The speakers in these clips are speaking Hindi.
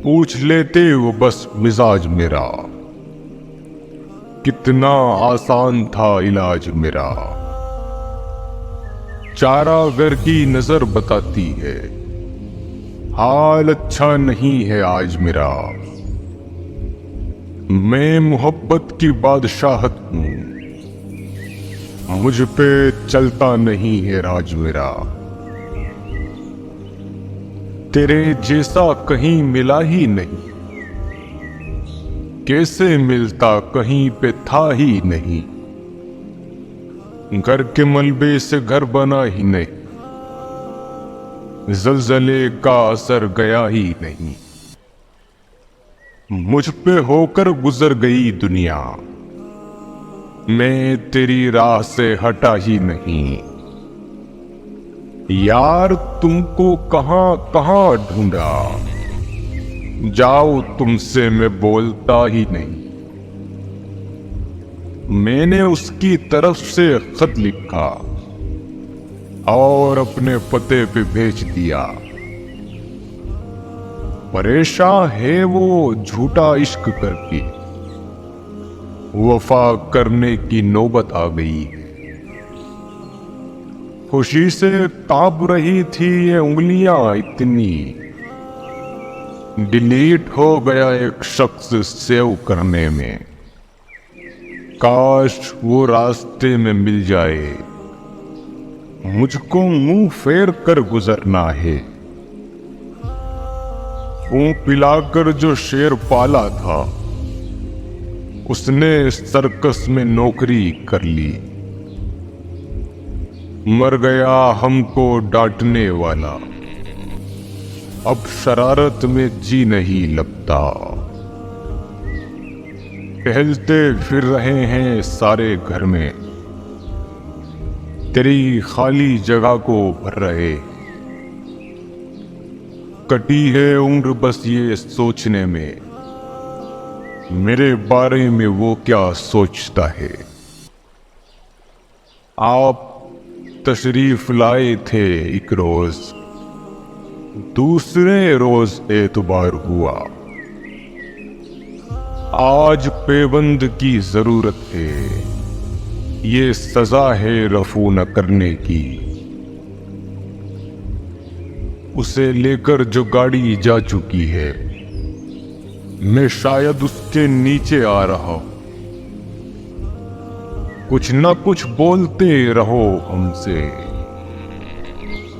पूछ लेते वो बस मिजाज मेरा, कितना आसान था इलाज मेरा। चारा घर की नजर बताती है, हाल अच्छा नहीं है आज मेरा। मैं मोहब्बत की बादशाहत हूं, मुझ पे चलता नहीं है राज मेरा। तेरे जैसा कहीं मिला ही नहीं, कैसे मिलता कहीं पे था ही नहीं। घर के मलबे से घर बना ही नहीं, ज़लज़ले का असर गया ही नहीं। मुझ पे होकर गुजर गई दुनिया, मैं तेरी राह से हटा ही नहीं। यार तुमको कहां कहां ढूंढा, जाओ तुमसे मैं बोलता ही नहीं। मैंने उसकी तरफ से खत लिखा और अपने पते पे भेज दिया। परेशान है वो झूठा इश्क करके, वफा करने की नौबत आ गई। खुशी से कांप रही थी ये उंगलियां इतनी, डिलीट हो गया एक शख्स सेव करने में। काश वो रास्ते में मिल जाए, मुझको मुंह फेर कर गुजरना है। ऊं पिलाकर जो शेर पाला था, उसने सर्कस में नौकरी कर ली। मर गया हमको डांटने वाला, अब शरारत में जी नहीं लगता। टहलते फिर रहे हैं सारे घर में, तेरी खाली जगह को भर रहे। कटी है उम्र बस ये सोचने में, मेरे बारे में वो क्या सोचता है। आप तशरीफ लाए थे एक रोज, दूसरे रोज एतबार हुआ। आज पेबंद की जरूरत है, ये सजा है रफू न करने की। उसे लेकर जो गाड़ी जा चुकी है, मैं शायद उसके नीचे आ रहा हूं। कुछ न कुछ बोलते रहो हमसे,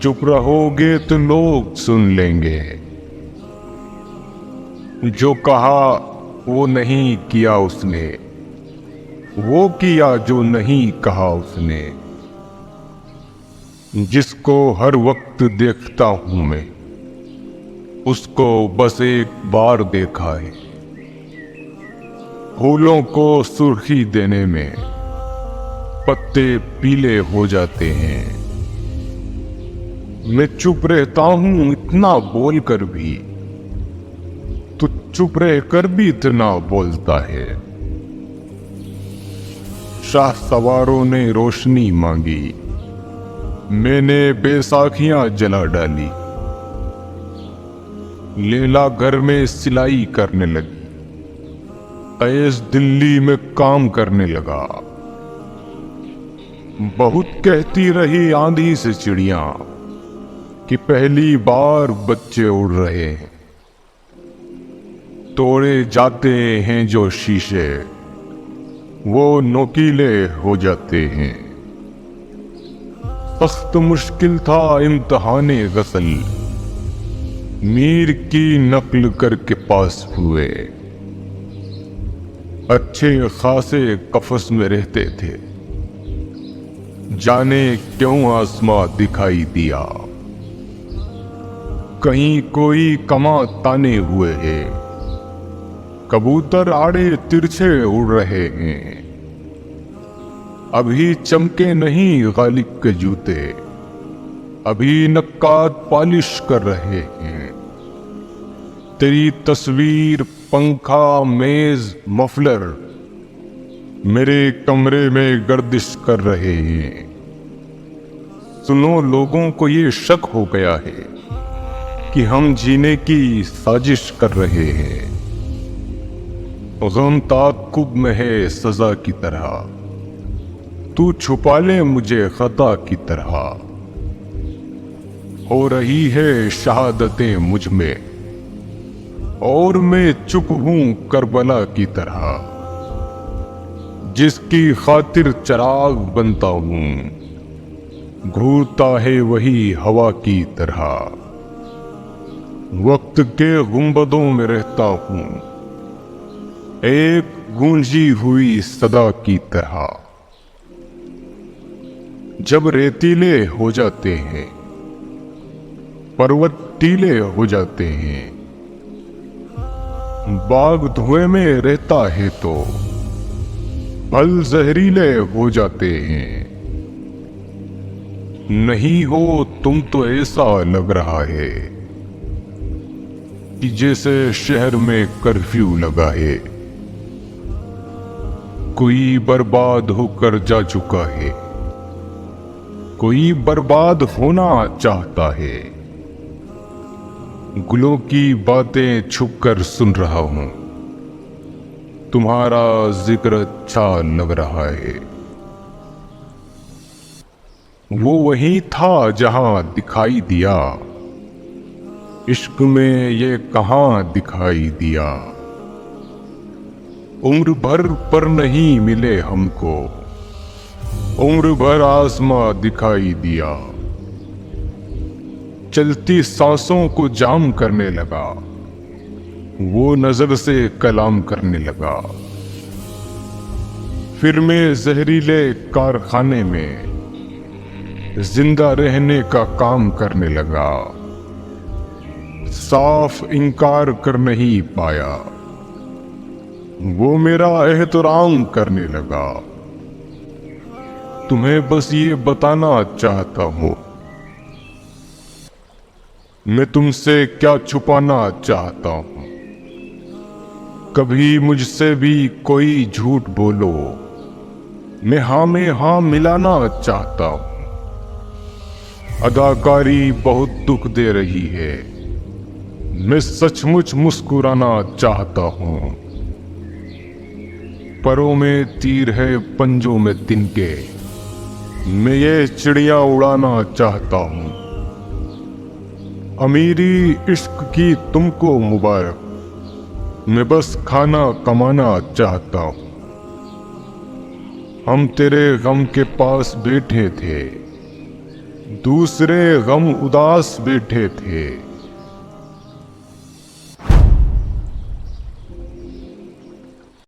चुप रहोगे तो लोग सुन लेंगे। जो कहा वो नहीं किया उसने, वो किया जो नहीं कहा उसने। जिसको हर वक्त देखता हूं मैं, उसको बस एक बार देखा है। फूलों को सुर्खी देने में पत्ते पीले हो जाते हैं। मैं चुप रहता हूं इतना बोल कर भी, तो चुप रहकर भी इतना बोलता है। शाह सवारों ने रोशनी मांगी, मैंने बैसाखियां जला डाली। लैला घर में सिलाई करने लगी, ऐस दिल्ली में काम करने लगा। बहुत कहती रही आंधी से चिड़िया कि पहली बार बच्चे उड़ रहे हैं। तोड़े जाते हैं जो शीशे, वो नोकीले हो जाते हैं। सख्त मुश्किल था इम्तिहाने गसल, मीर की नकल करके पास हुए। अच्छे खासे कफस में रहते थे, जाने क्यों आसमां दिखाई दिया। कहीं कोई कमा ताने हुए हैं, कबूतर आड़े तिरछे उड़ रहे हैं। अभी चमके नहीं गालिब के जूते, अभी नक्काद पॉलिश कर रहे हैं। तेरी तस्वीर, पंखा, मेज, मफलर मेरे कमरे में गर्दिश कर रहे हैं। सुनो, लोगों को ये शक हो गया है कि हम जीने की साजिश कर रहे हैं। गम ताक़ुब में है सजा की तरह, तू छुपा ले मुझे खता की तरह। हो रही है शहादतें मुझ में और मैं चुप हूं करबला की तरह। जिसकी खातिर चिराग बनता हूं, घूरता है वही हवा की तरह। वक्त के गुंबदों में रहता हूं, एक गूंजी हुई सदा की तरह। जब रेतीले हो जाते हैं, पर्वत टीले हो जाते हैं, बाग धुएं में रहता है तो फल जहरीले हो जाते हैं। नहीं हो तुम तो ऐसा लग रहा है कि जैसे शहर में कर्फ्यू लगा है। कोई बर्बाद होकर जा चुका है, कोई बर्बाद होना चाहता है। गुलों की बातें छुपकर सुन रहा हूं, तुम्हारा जिक्र अच्छा लग रहा है। वो वही था जहां दिखाई दिया, इश्क में ये कहां दिखाई दिया। उम्र भर पर नहीं मिले हमको, उम्र भर आसमां दिखाई दिया। चलती सांसों को जाम करने लगा, वो नजर से कलाम करने लगा। फिर मैं जहरीले कारखाने में जिंदा रहने का काम करने लगा। साफ इनकार कर नहीं पाया, वो मेरा एहतराम करने लगा। तुम्हें बस ये बताना चाहता हूं, मैं तुमसे क्या छुपाना चाहता हूं। कभी मुझसे भी कोई झूठ बोलो, मैं हाँ में हाँ मिलाना चाहता हूं। अदाकारी बहुत दुख दे रही है, मैं सचमुच मुस्कुराना चाहता हूं। परों में तीर है पंजों में तिनके, मैं ये चिड़िया उड़ाना चाहता हूं। अमीरी इश्क की तुमको मुबारक, मैं बस खाना कमाना चाहता हूं। हम तेरे गम के पास बैठे थे, दूसरे गम उदास बैठे थे।